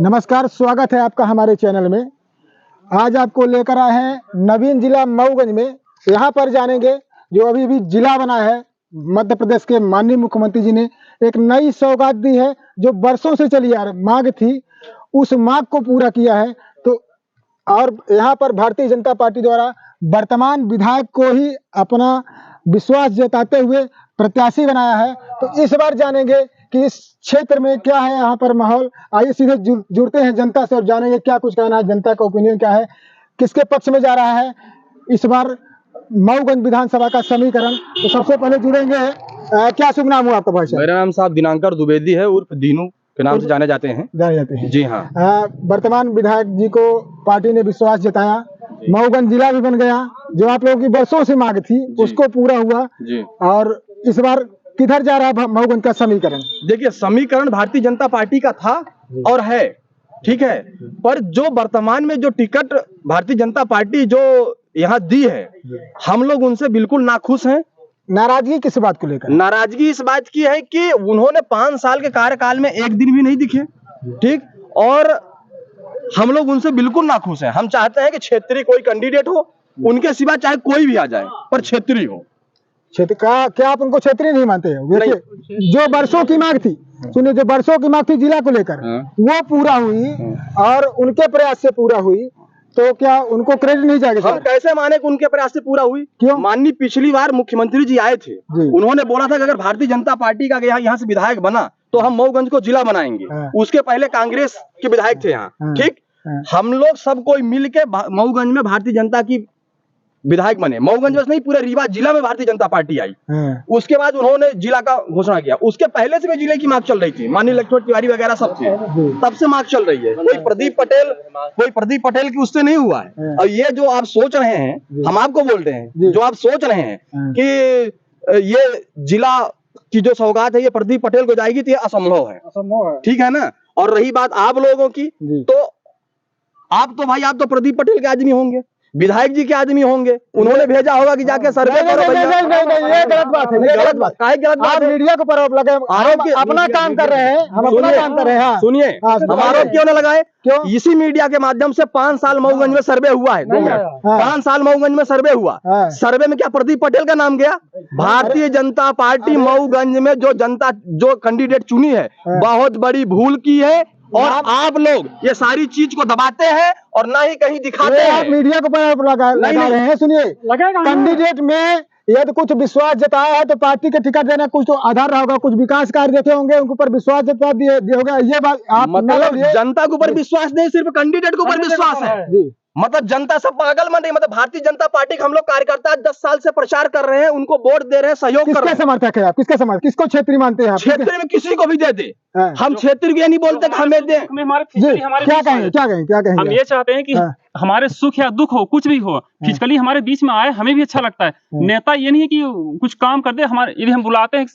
नमस्कार, स्वागत है आपका हमारे चैनल में। आज आपको लेकर आए हैं नवीन जिला मऊगंज में। यहाँ पर जानेंगे जो अभी भी जिला बना है, मध्य प्रदेश के माननीय मुख्यमंत्री जी ने एक नई सौगात दी है जो बरसों से चली आ रही मांग थी, उस मांग को पूरा किया है। तो और यहाँ पर भारतीय जनता पार्टी द्वारा वर्तमान विधायक को ही अपना विश्वास जताते हुए प्रत्याशी बनाया है। तो इस बार जानेंगे कि इस क्षेत्र में क्या है यहाँ पर माहौल। आइए सीधे जुड़ते हैं जनता से और जानेंगे क्या कुछ कहना है, जनता का ओपिनियन क्या है, किसके पक्ष में जा रहा है इस बार मऊगंज विधानसभा का समीकरण। तो सबसे पहले जुड़ेंगे, क्या शुभ नाम हुआ आपका भाई साहब? मेरा नाम साहब दिनांकर द्विवेदी है, उर्फ दीनू के नाम से जाने जाते हैं। जी हाँ। वर्तमान विधायक जी को पार्टी ने विश्वास जताया, मऊगंज जिला भी बन गया, जो आप लोगों की बरसों से मांग थी उसको पूरा हुआ जी। और इस बार किधर जा रहा है मऊगंज का समीकरण? देखिए, समीकरण भारतीय जनता पार्टी का था और है, ठीक है, पर जो वर्तमान में जो टिकट भारतीय जनता पार्टी जो यहाँ दी है, हम लोग उनसे बिल्कुल नाखुश हैं। नाराजगी किस बात को लेकर? नाराजगी इस बात की है कि उन्होंने 5 साल के कार्यकाल में एक दिन भी नहीं दिखे, ठीक, और हम लोग उनसे बिल्कुल नाखुश हैं। हम चाहते हैं कि क्षेत्रीय कोई कैंडिडेट हो, उनके सिवा चाहे कोई भी आ जाए, पर क्षेत्रीय हो। क्षेत्र का क्या आप उनको क्षेत्रीय नहीं मानते हो? जो बरसों की मांग थी, सुनिए, जो बरसों की मांग थी जिला को लेकर, वो पूरा हुई और उनके प्रयास से पूरा हुई, तो क्या उनको क्रेडिट नहीं जाएगा? हम कैसे माने कि उनके प्रयास से पूरा हुई? क्यों? माननीय पिछली बार मुख्यमंत्री जी आए थे, उन्होंने बोला था कि अगर भारतीय जनता पार्टी का यहाँ से विधायक बना तो हम मऊगंज को जिला बनाएंगे। उसके पहले कांग्रेस के विधायक थे यहाँ, ठीक। हम लोग सब कोई मिल के मऊगंज में भारतीय जनता की विधायक बने। मऊगंज बस नहीं, पूरे रीवा जिला में भारतीय जनता पार्टी आई। उसके बाद उन्होंने जिला का घोषणा किया। उसके पहले से भी जिले की मांग चल रही थी, माननीय लक्ष्मण तिवारी वगैरह सब थे, तब से मांग चल रही है। कोई प्रदीप पटेल की उससे नहीं हुआ है। और ये जो आप सोच रहे हैं, हम आपको बोल रहे हैं, जो आप सोच रहे हैं कि ये जिला की जो सौगात है ये प्रदीप पटेल को जाएगी, तो ये असंभव है, ठीक है ना। और रही बात आप लोगों की, तो आप तो प्रदीप पटेल के आदमी होंगे, विधायक जी के आदमी होंगे, उन्होंने भेजा होगा कि जाके सर्वे करो। नहीं, ये गलत बात है, गलत बात। आप मीडिया को आरोप लगाए, अपना काम कर रहे हैं, हम अपना काम कर रहे हैं। सुनिए, हम आरोप क्यों न लगाए? क्यों? इसी मीडिया के माध्यम से 5 साल मऊगंज में सर्वे हुआ है। 5 साल मऊगंज में सर्वे हुआ, सर्वे में क्या प्रदीप पटेल का नाम गया? भारतीय जनता पार्टी मऊगंज में जो जनता जो कैंडिडेट चुनी है, बहुत बड़ी भूल की है। और आप लोग ये सारी चीज को दबाते हैं और ना ही कहीं दिखाते हैं। आप मीडिया को लगा रहे हैं। सुनिए, कैंडिडेट में यदि कुछ विश्वास जताया है तो पार्टी के टिकट देना कुछ तो आधार रहा होगा, कुछ विकास कार्य देखे होंगे, उनके ऊपर विश्वास जता दिए होगा। ये बात आप मतलब जनता के ऊपर विश्वास नहीं, सिर्फ कैंडिडेट के ऊपर विश्वास है। मतलब जनता सब पागल मन रही। मतलब भारतीय जनता पार्टी के हम लोग कार्यकर्ता 10 साल से प्रचार कर रहे हैं, उनको वोट दे रहे हैं, सहयोग कर रहे हैं। समर्थक है आप? किसका समर्थक? किसको क्षेत्रीय मानते हैं आप? क्षेत्रीय में किसी को भी दे दे, हम क्षेत्रीय नहीं बोलते कि हमें दे। क्या कहेंगे? हम ये चाहते हैं कि हमारे सुख या दुख हो, कुछ भी हो, फिजिकली हमारे बीच में आए, हमें भी अच्छा लगता है। नेता ये नहीं है कि कुछ काम कर दे, हमारे यदि हम बुलाते हैं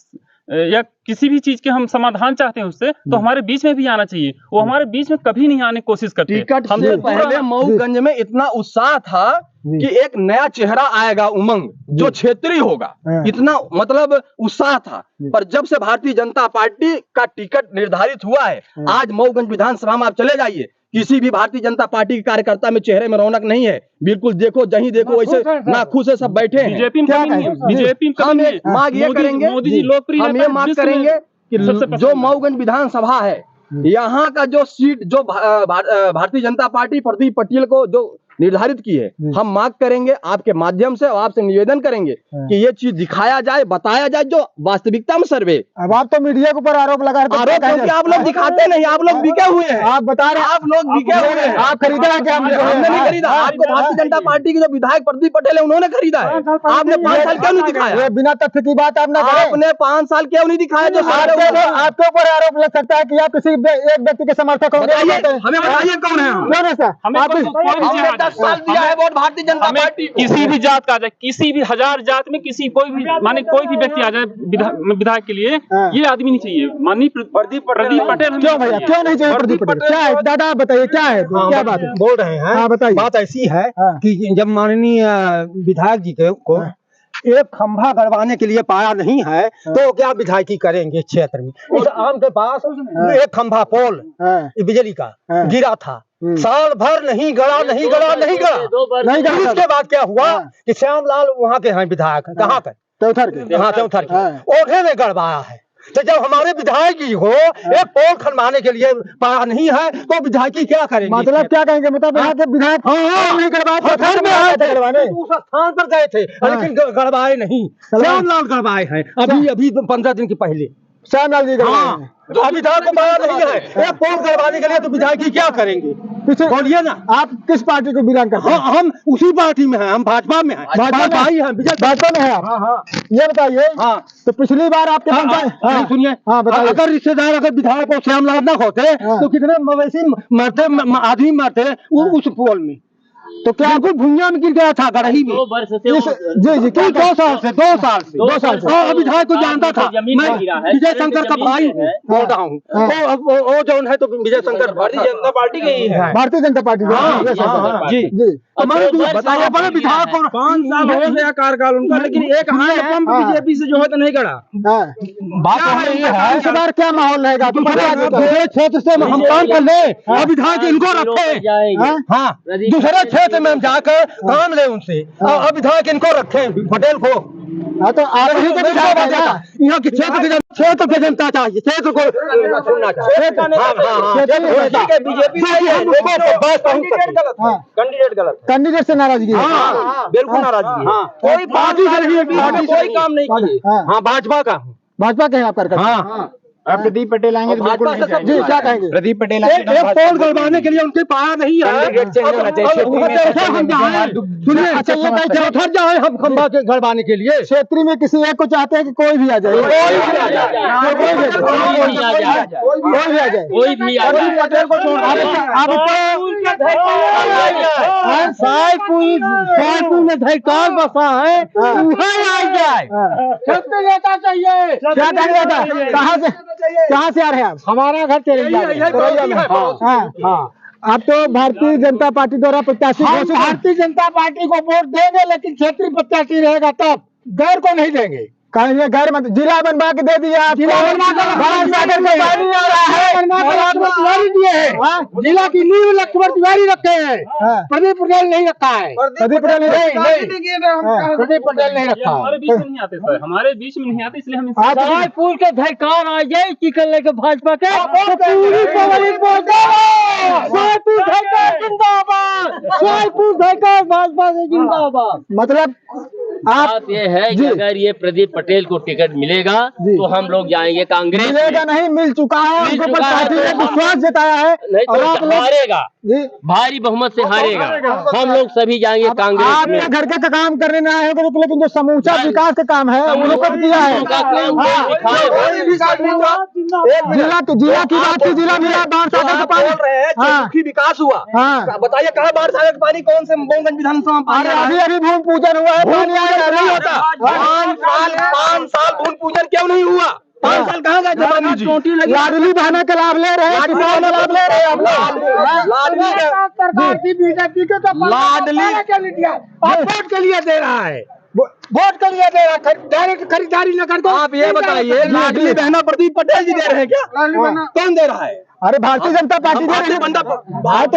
या किसी भी चीज के हम समाधान चाहते हैं उससे, तो हमारे बीच में भी आना चाहिए। वो हमारे बीच में कभी नहीं आने की कोशिश करते। हमसे पहले मऊगंज में इतना उत्साह था कि एक नया चेहरा आएगा, उमंग, जो क्षेत्रीय होगा, इतना मतलब उत्साह था। पर जब से भारतीय जनता पार्टी का टिकट निर्धारित हुआ है, आज मऊगंज विधानसभा में आप चले जाइए, किसी भी भारतीय जनता पार्टी के कार्यकर्ता में चेहरे में रौनक नहीं है। बिल्कुल देखो, जहीं देखो वैसे नाखुश है, सब बैठे हैं। बीजेपी हम मांग ये करेंगे, मोदी जी लोकप्रिय, हम ये मांग करेंगे कि जो मऊगंज विधानसभा है, यहाँ का जो सीट जो भारतीय जनता पार्टी प्रदीप पटेल को जो निर्धारित की है, हम मांग करेंगे आपके माध्यम से और आपसे निवेदन करेंगे कि ये चीज दिखाया जाए, बताया जाए जो वास्तविकता में सर्वे। अब आप तो मीडिया के ऊपर आरोप लगा रहे हैं, क्योंकि आप लोग दिखाते नहीं, आप लोग बिके हुए हैं। आप बता रहे हैं आप लोग बिके हुए हैं। आप खरीदा है क्या? हमने नहीं खरीदा। आपको भारतीय जनता पार्टी के जो विधायक प्रदीप पटेल है उन्होंने खरीदा है। आपने 5 साल क्यों नहीं दिखाया? बिना तथ्य की बात आपने 5 साल क्यों नहीं दिखाया? जो आपके ऊपर आरोप लग सकता है कि आप किसी एक व्यक्ति के समर्थक होंगे। हमें बताइए कौन है? कौन है सर? हमने 10 साल दिया है वोट भारतीय जनता पार्टी। किसी भी जात का आ जाए, किसी भी 1000 जात में किसी कोई भी माने कोई भी व्यक्ति आ जाए विधायक के लिए, ये आदमी नहीं चाहिए। माननीय प्रदीप पटेल। क्यों भैया, क्यों नहीं चाहिए प्रदीप पटेल? क्या है दादा, बताइए क्या है, क्या बात है? बोल रहे हैं। बताइए। बात ऐसी है कि जब माननीय विधायक जी को एक खंभा गड़वाने के लिए पाया नहीं है तो क्या विधायकी करेंगे क्षेत्र में। इस आम के पास एक खंभा पोल बिजली का गिरा था, साल भर नहीं गड़ा। उसके बाद क्या हुआ कि श्यामलाल वहाँ के हैं विधायक, कहाँ के चौथर के ओढ़े में गड़वाया है। तो जब हमारे विधायक जी हो एक पोल खनवाने के लिए पाया नहीं है तो विधायकी क्या करेंगे? मतलब क्या कहेंगे, मतलब यहाँ के विधायक नहीं गड़वाने उस स्थान पर गए थे लेकिन गड़वाए नहीं, श्यामलाल गड़वाए हैं अभी 15 दिन के पहले। श्यामलाल जी तो विधायक को पाया नहीं है एक पोल गड़वाने के लिए तो विधायकी क्या करेंगे? बोलिए ना, आप किस पार्टी को बिलोंग करते हैं? हम उसी पार्टी में हैं, हम भाजपा में हैं। भाजपा में है आप? ये बताइए, तो पिछली बार आपके सुनिए, अगर रिश्तेदार अगर विधायक को श्यामलाल न होते तो कितने मवेशी मरते, आदमी मरते उस पोल में। तो क्या बिल्कुल भूमिया में गिर गया था गढ़ही में 2 वर्ष से। जी 2 साल से विधायक को जानता था मैं, विजय शंकर का भाई बोल रहा हूँ। वो जो है तो विजय शंकर भारतीय जनता पार्टी के ही है। भारतीय जनता पार्टी जी हमारे बताइए बड़े विधायक को 5 साल हो गया कार्यकाल उनका, लेकिन एक हैंडपंप बीजेपी से जो है तो नहीं गड़ा। बात है इस बार क्या माहौल रहेगा? दूसरे क्षेत्र से हम काम कर ले, विधायक इनको रखे, हाँ दूसरे क्षेत्र में हम जाकर काम ले उनसे, अब विधायक इनको रखे पटेल को। तो आप ही तो यहाँ के क्षेत्र की जनता चाहिए, क्षेत्र को सुनना चाहिए। कैंडिडेट से नाराजगी, बिल्कुल नाराजगी, कोई पार्टी से नहीं, पार्टी कोई काम नहीं किए। हाँ भाजपा के हैं आप करते। प्रदीप पटेल आएंगे तो बिल्कुल नहीं जाएंगे। जी क्या कहेंगे? प्रदीप पटेल एक पोल गड़वाने के लिए उनके पाया नहीं है। सुनिए, अच्छा ये उधर जाए हम खंभा के गड़वाने के लिए। क्षेत्रीय में किसी एक को चाहते हैं कि कोई भी आ जाए, कोई भी पटेल को छोड़ सायपुर में धैकाल बसा है, नेता चाहिए। क्या चाहिए? कहाँ से आ रहे हैं आप? हमारा घर तेरैया में। आप तो भारतीय जनता पार्टी द्वारा प्रत्याशी, भारतीय जनता पार्टी को वोट देंगे लेकिन क्षेत्रीय प्रत्याशी रहेगा तब, गैर को नहीं देंगे। कहेंगे गैर मत, जिला बनवा के दे दिया आप, जिला की नींव लक्ष्मण तिवारी रखे हैं, प्रदीप पटेल नहीं रखा है। प्रदीप पटेल नहीं रखा। हमारे बीच में नहीं आते सर, हमारे बीच में नहीं आते, इसलिए हम रायपुर के धैकान आ जाए चिकन लेके भाजपा के भाजपा से जिंदाबाद। मतलब बात ये है कि अगर ये प्रदीप पटेल को टिकट मिलेगा तो हम लोग जाएंगे कांग्रेस। मिलेगा नहीं, मिल चुका है, उनके ऊपर पार्टी ने विश्वास जताया है। नहीं तो हारेगा, भारी बहुमत से हारेगा। हम लोग सभी जाएंगे कांग्रेस में। आपने घर के काम करने में आए हो, लेकिन जो समूचा विकास का काम है उन्होंने कब किया है? जिला की बात की, जिला मिला बाढ़ सागर का पानी विकास हुआ। बताइए कहाँ बाढ़ सागर का पानी, कौन से मोहनगंज विधानसभा में? अभी भूमि पूजन हुआ है, पानी आया नहीं होता। 5 साल भूमि पूजन क्यों नहीं हुआ? 5 साल कहाँ गए? लाडली बहना का लाभ ले रहे हैं, किसान का लाभ ले रहे हैं आप लोग। लाडली बीजेपी के तो लाडली वोट के लिए दे रहा है, वोट के लिए दे रहा है, डायरेक्ट खरीदारी न करके। आप ये बताइए लाडली बहना प्रदीप पटेल जी दे रहे हैं क्या? कौन दे रहा है? अरे भारतीय जनता पार्टी दे रही है।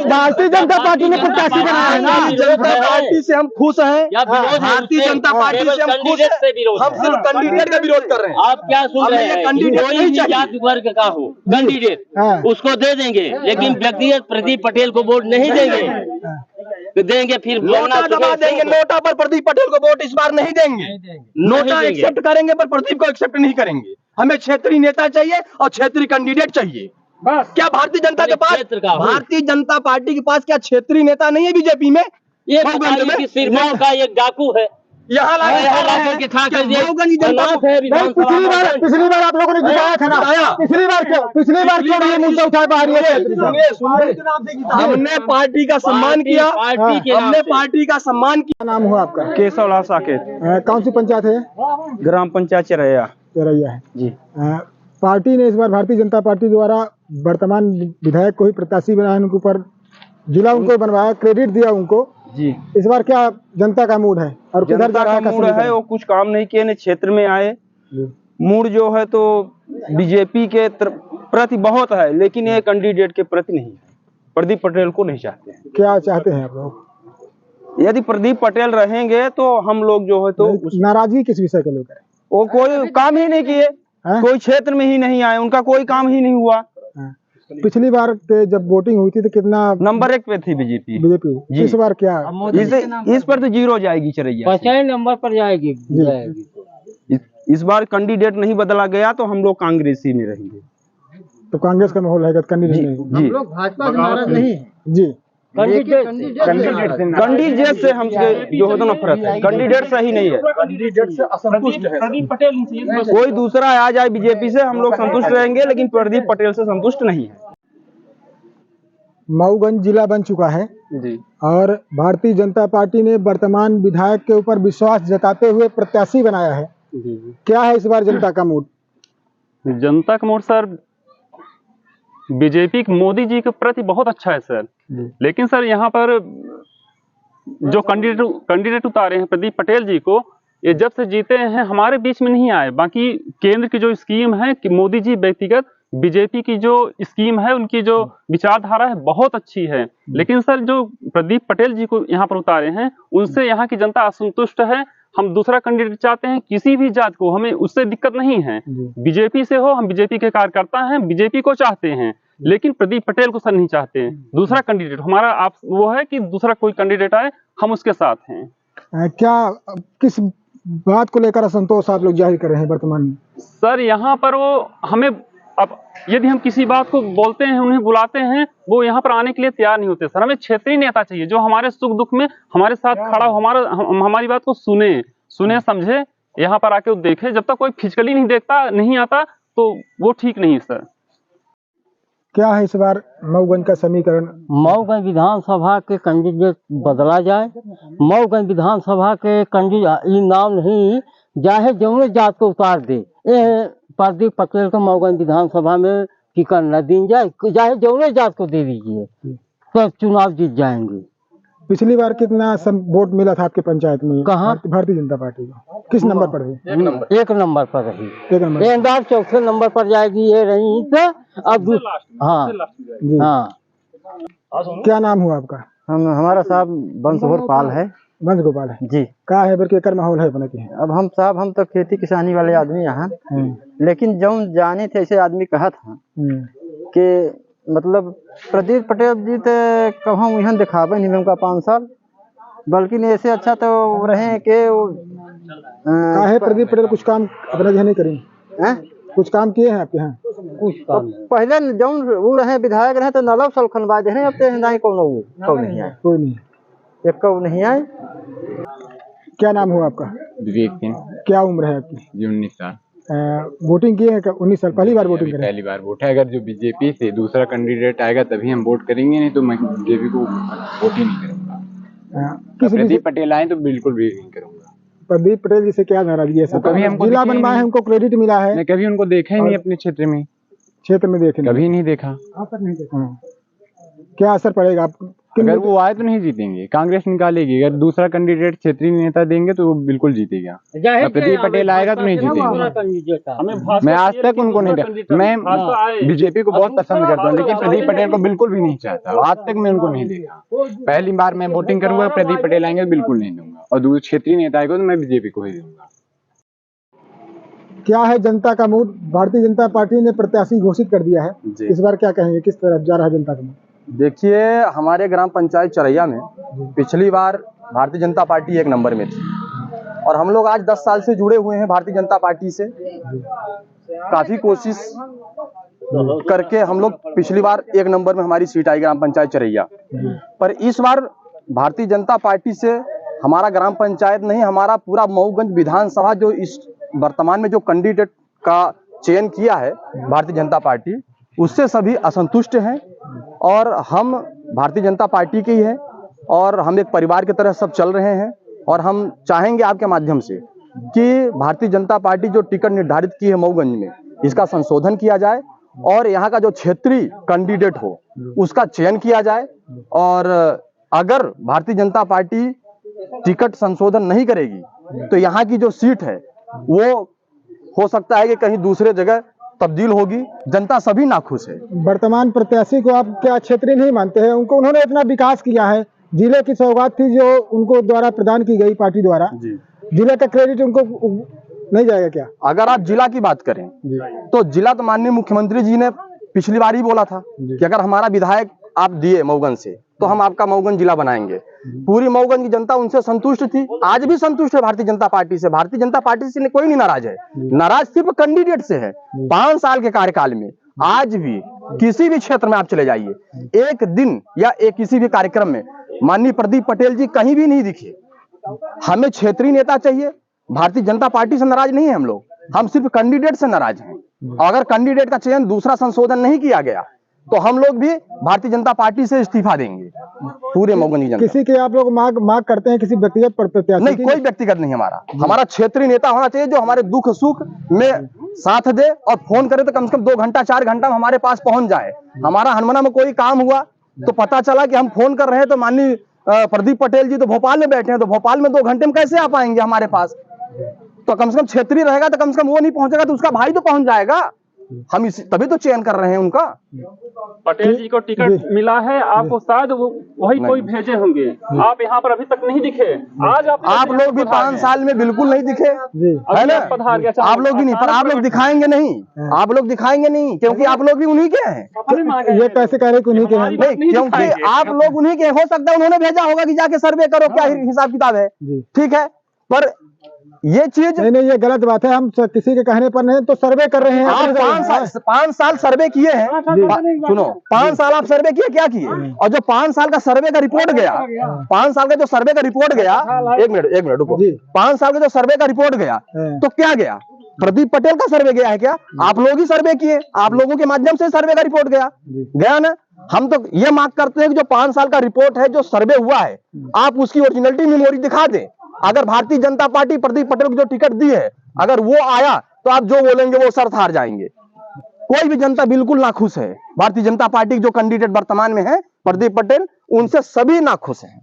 भारतीय जनता पार्टी ने प्रत्याशी बनाया है ना। जनता पार्टी से हम खुश हैं, भारतीय जनता पार्टी से हम खुश हैं, हम सिर्फ कैंडिडेट का विरोध कर रहे हैं। आप क्या सुन रहे हैं? कोई जाति वर्ग का हो कैंडिडेट उसको दे देंगे, लेकिन व्यक्तिगत प्रदीप पटेल को वोट नहीं देंगे। देंगे फिर नोटा दबा देंगे, नोटा पर प्रदीप पटेल को वोट इस बार नहीं देंगे। नोटा एक्सेप्ट करेंगे पर प्रदीप को एक्सेप्ट नहीं करेंगे। हमें क्षेत्रीय नेता चाहिए और क्षेत्रीय कैंडिडेट चाहिए। क्या भारतीय जनता के पास, भारतीय जनता पार्टी के पास क्या क्षेत्रीय नेता नहीं है? बीजेपी में ये सिरमौर का एक डाकू है, यहाँ पिछली बार आप लोगों ने जिताया था ना। पिछली बार क्यों नहीं मुद्दा उठा पा रही है? हमने पार्टी का सम्मान किया, हमने पार्टी का सम्मान किया। नाम हुआ आपका? केशवलाल साकेत। कौन सी पंचायत है? ग्राम पंचायत चिरैया है जी। पार्टी ने इस बार भारतीय जनता पार्टी द्वारा वर्तमान विधायक को ही प्रत्याशी बनाया, उनके ऊपर जिला उनको बनवाया, क्रेडिट दिया उनको। जी। इस बार क्या जनता का मूड है और किधर जा जनता रहा का है मूड है, वो कुछ काम नहीं किए, न क्षेत्र में आए। मूड जो है तो बीजेपी के प्रति बहुत है, लेकिन ये कैंडिडेट के प्रति नहीं है। प्रदीप पटेल को नहीं चाहते हैं। क्या चाहते हैं आप लोग? यदि प्रदीप पटेल रहेंगे तो हम लोग जो है तो नाराजगी किस विषय को लेकर? वो कोई काम ही नहीं किए, कोई क्षेत्र में ही नहीं आए, उनका कोई काम ही नहीं हुआ। पिछली बार जब वोटिंग हुई थी तो कितना नंबर 1 पे थी बीजेपी। इस बार क्या? इस पर तो 0 जाएगी चरैया, 50 नंबर पर जाएगी। इस बार कैंडिडेट नहीं बदला गया तो हम लोग कांग्रेसी में रहेंगे। तो कांग्रेस का माहौल है कैंडिडेट नहीं? जी, भाजपा से नाराज नहीं जी। कैंडिडेट से हमसे जो है तो नफरत है, कैंडिडेट सही नहीं है, कैंडिडेट से असंतुष्ट है। प्रदीप पटेल नहीं चाहिए। कोई दूसरा आ जाए बीजेपी से हम लोग संतुष्ट रहेंगे, लेकिन प्रदीप पटेल से संतुष्ट नहीं है। मऊगंज जिला बन चुका है जी, और भारतीय जनता पार्टी ने वर्तमान विधायक के ऊपर विश्वास जताते हुए प्रत्याशी बनाया है। क्या है इस बार जनता का मूड? जनता का mood sir BJP Modi ji के प्रति बहुत अच्छा है सर, लेकिन सर यहाँ पर जो कैंडिडेट उतारे हैं प्रदीप पटेल जी को, ये जब से जीते हैं हमारे बीच में नहीं आए। बाकी केंद्र की जो स्कीम है कि मोदी जी व्यक्तिगत बीजेपी की जो स्कीम है, उनकी जो विचारधारा है बहुत अच्छी है, लेकिन सर जो प्रदीप पटेल जी को यहाँ पर उतारे हैं उनसे यहाँ की जनता असंतुष्ट है। हम दूसरा कैंडिडेट चाहते हैं, किसी भी जात को, हमें उससे दिक्कत नहीं है, बीजेपी से हो, हम बीजेपी के कार्यकर्ता हैं, बीजेपी को चाहते हैं, लेकिन प्रदीप पटेल को सर नहीं चाहते हैं। दूसरा कैंडिडेट हमारा आप वो है कि दूसरा कोई कैंडिडेट आए हम उसके साथ हैं। क्या किस बात को लेकर असंतोष आप लोग जाहिर कर रहे हैं वर्तमान में? सर यहाँ पर वो हमें, अब यदि हम किसी बात को बोलते हैं, उन्हें बुलाते हैं, वो यहाँ पर आने के लिए तैयार नहीं होते सर। हमें क्षेत्रीय नेता चाहिए जो हमारे सुख दुख में हमारे साथ खड़ा हो, हमारी बात को सुने समझे, यहाँ पर आके वो देखे। जब तक कोई फिजिकली नहीं आता तो वो ठीक नहीं सर। क्या है इस बार मऊगंज का समीकरण? मऊगंज विधानसभा के कैंडिडेट बदला जाए। मऊगंज विधानसभा के कैंडिडेट नाम नहीं चाहे जौने जात को उतार दे, प्रदीप पटेल को मऊगंज विधानसभा में टिकट न दी जाए, चाहे जौने जात को दे दीजिए, तो चुनाव जीत जाएंगे। पिछली बार कितना वोट मिला था आपके पंचायत में? कहाँ? भारतीय जनता पार्टी को किस नंबर पर रही? 1 नंबर पर रही। 1 नंबर। ये अंदाज चौथे नंबर पर जाएगी, ये रही तो अब हाँ जी। हाँ। क्या नाम हुआ आपका? हमारा साहब वंशघोर पाल है। वंश गोपाल है जी। क्या है बल्कि माहौल है बना के? अब हम तो खेती किसानी वाले आदमी यहाँ, लेकिन जब जाने थे ऐसे आदमी कहा था कि मतलब प्रदीप पटेल जी तो कहाँ यहाँ दिखावे नहीं उनका 5 साल, बल्कि ऐसे अच्छा तो रहे कि प्रदीप पटेल कुछ काम अपने यहाँ नहीं करें? कुछ काम किए हैं आपके यहाँ? कुछ काम पहले जब वो रहे विधायक रहे तो नलब सलखनबाज है, अब तो कौन नहीं आए, कोई नहीं, एक को नहीं आए। क्या नाम हुआ आपका? विवेक सिंह। क्या उम्र है आपकी? जी 19 साल। वोटिंग किए हैं? 19 साल पहली बार वोटिंग करें? पहली बार वोट है। अगर जो बीजेपी से दूसरा कैंडिडेट आएगा तभी हम वोट करेंगे, नहीं तो मैं बीजेपी को वोट ही नहीं करूँगा। प्रदीप पटेल आए तो बिल्कुल भी नहीं करूँगा। प्रदीप पटेल जी से क्या नाराजगी है? कभी हमको जिला बनवाए हैं, हमको क्रेडिट मिला है, मैं कभी उनको देखा ही नहीं अपने क्षेत्र में देखे कभी नहीं देखा। क्या असर पड़ेगा आप? अगर वो आए तो नहीं जीतेंगे, कांग्रेस निकालेगी। अगर दूसरा कैंडिडेट क्षेत्रीय नेता देंगे तो वो बिल्कुल जीतेगा। प्रदीप पटेल आएगा तो नहीं जीतेगा। मैं आज तक उनको नहीं देखा। मैं बीजेपी को बहुत पसंद करता हूँ, लेकिन प्रदीप पटेल को बिल्कुल भी नहीं चाहता। आज तक मैं उनको नहीं देखा। पहली बार मैं वोटिंग करूंगा, प्रदीप पटेल आएंगे तो बिल्कुल नहीं दूंगा, और दूसरे क्षेत्रीय नेता आएगा तो मैं बीजेपी को ही दूंगा। क्या है जनता का मूड? भारतीय जनता पार्टी ने प्रत्याशी घोषित कर दिया है, इस बार क्या कहेंगे, किस तरफ जा रहा है जनता का मूड? देखिए, हमारे ग्राम पंचायत चरैया में पिछली बार भारतीय जनता पार्टी 1 नंबर में थी, और हम लोग आज 10 साल से जुड़े हुए हैं भारतीय जनता पार्टी से। काफी कोशिश करके हम लोग पिछली बार 1 नंबर में हमारी सीट आई ग्राम पंचायत चरैया, पर इस बार भारतीय जनता पार्टी से हमारा ग्राम पंचायत नहीं, हमारा पूरा मऊगंज विधानसभा जो इस वर्तमान में जो कैंडिडेट का चयन किया है भारतीय जनता पार्टी, उससे सभी असंतुष्ट हैं। और हम भारतीय जनता पार्टी के ही हैं, और हम एक परिवार की तरह सब चल रहे हैं, और हम चाहेंगे आपके माध्यम से कि भारतीय जनता पार्टी जो टिकट निर्धारित की है मऊगंज में, इसका संशोधन किया जाए, और यहाँ का जो क्षेत्रीय कैंडिडेट हो उसका चयन किया जाए, और अगर भारतीय जनता पार्टी टिकट संशोधन नहीं करेगी तो यहाँ की जो सीट है वो हो सकता है कि कहीं दूसरे जगह तब्दील होगी। जनता सभी नाखुश है। वर्तमान प्रत्याशी को आप क्या क्षेत्रीय नहीं मानते हैं? उनको उन्होंने इतना विकास किया है, जिले की सौगात थी जो उनको द्वारा प्रदान की गई पार्टी द्वारा, जिले का क्रेडिट उनको नहीं जाएगा क्या? अगर आप जिला की बात करें तो जिला तो माननीय मुख्यमंत्री जी ने पिछली बार ही बोला था कि अगर हमारा विधायक आप दिए मऊगंज से तो हम आपका मऊगंज जिला बनाएंगे। पूरी मऊगंज की जनता उनसे संतुष्ट थी, आज भी संतुष्ट है भारतीय जनता पार्टी से। भारतीय जनता पार्टी से कोई नहीं नाराज है, नाराज सिर्फ कैंडिडेट से है। 5 साल के कार्यकाल में आज भी किसी भी क्षेत्र में आप चले जाइए, एक दिन या एक किसी भी कार्यक्रम में माननीय प्रदीप पटेल जी कहीं भी नहीं दिखे। हमें क्षेत्रीय नेता चाहिए, भारतीय जनता पार्टी से नाराज नहीं है हम लोग, हम सिर्फ कैंडिडेट से नाराज हैं। अगर कैंडिडेट का चयन दूसरा संशोधन नहीं किया गया तो हम लोग भी भारतीय जनता पार्टी से इस्तीफा देंगे। पूरे मऊगंज की जनता। किसी के आप लोग मांग करते हैं किसी व्यक्तिगत प्रत्याशी? नहीं, कोई व्यक्तिगत नहीं। हमारा क्षेत्रीय नेता होना चाहिए जो हमारे दुख सुख में साथ दे और फोन करे तो कम से कम 2 घंटा 4 घंटा में हमारे पास पहुंच जाए। हमारा हनुमाना में कोई काम हुआ तो पता चला कि हम फोन कर रहे हैं तो माननीय प्रदीप पटेल जी तो भोपाल में बैठे हैं, तो भोपाल में 2 घंटे में कैसे आ पाएंगे हमारे पास? तो कम से कम क्षेत्रीय रहेगा तो कम से कम वो नहीं पहुंचेगा तो उसका भाई तो पहुंच जाएगा। हम तभी तो चयन कर रहे हैं उनका। पटेल जी को टिकट मिला है, आपको शायद वही कोई भेजे होंगे, आप यहाँ पर अभी तक नहीं दिखे। आज आप लोग भी 5 साल में बिल्कुल नहीं दिखे, है ना? आप लोग भी नहीं, पर आप लोग दिखाएंगे नहीं, आप लोग दिखाएंगे नहीं क्योंकि आप लोग भी उन्हीं के हैं। ये कैसे कह रहे उन्हीं के हैं? नहीं, क्योंकि आप लोग उन्हीं के, हो सकता है उन्होंने भेजा होगा कि जाके सर्वे करो, क्या हिसाब किताब है, ठीक है, पर ये चीज नहीं, ये गलत बात है। हम किसी के कहने पर नहीं तो सर्वे कर रहे हैं। आप 5 साल सर्वे किए हैं, सुनो, 5 साल आप सर्वे किए, क्या किए? और जो 5 साल का सर्वे का रिपोर्ट गया, 5 साल का जो सर्वे का रिपोर्ट गया, एक मिनट रुको, 5 साल का जो सर्वे का रिपोर्ट गया तो क्या गया? प्रदीप पटेल का सर्वे गया है क्या? आप लोग ही सर्वे किए, आप लोगों के माध्यम से सर्वे का रिपोर्ट गया ना। हम तो ये मांग करते हैं कि जो 5 साल का रिपोर्ट है, जो सर्वे हुआ है, आप उसकी ओरिजिनलिटी मेमोरी दिखा दें। अगर भारतीय जनता पार्टी प्रदीप पटेल को जो टिकट दी है, अगर वो आया तो आप जो बोलेंगे वो शर्त हार जाएंगे। कोई भी जनता बिल्कुल नाखुश है। भारतीय जनता पार्टी के जो कैंडिडेट वर्तमान में है प्रदीप पटेल, उनसे सभी नाखुश हैं।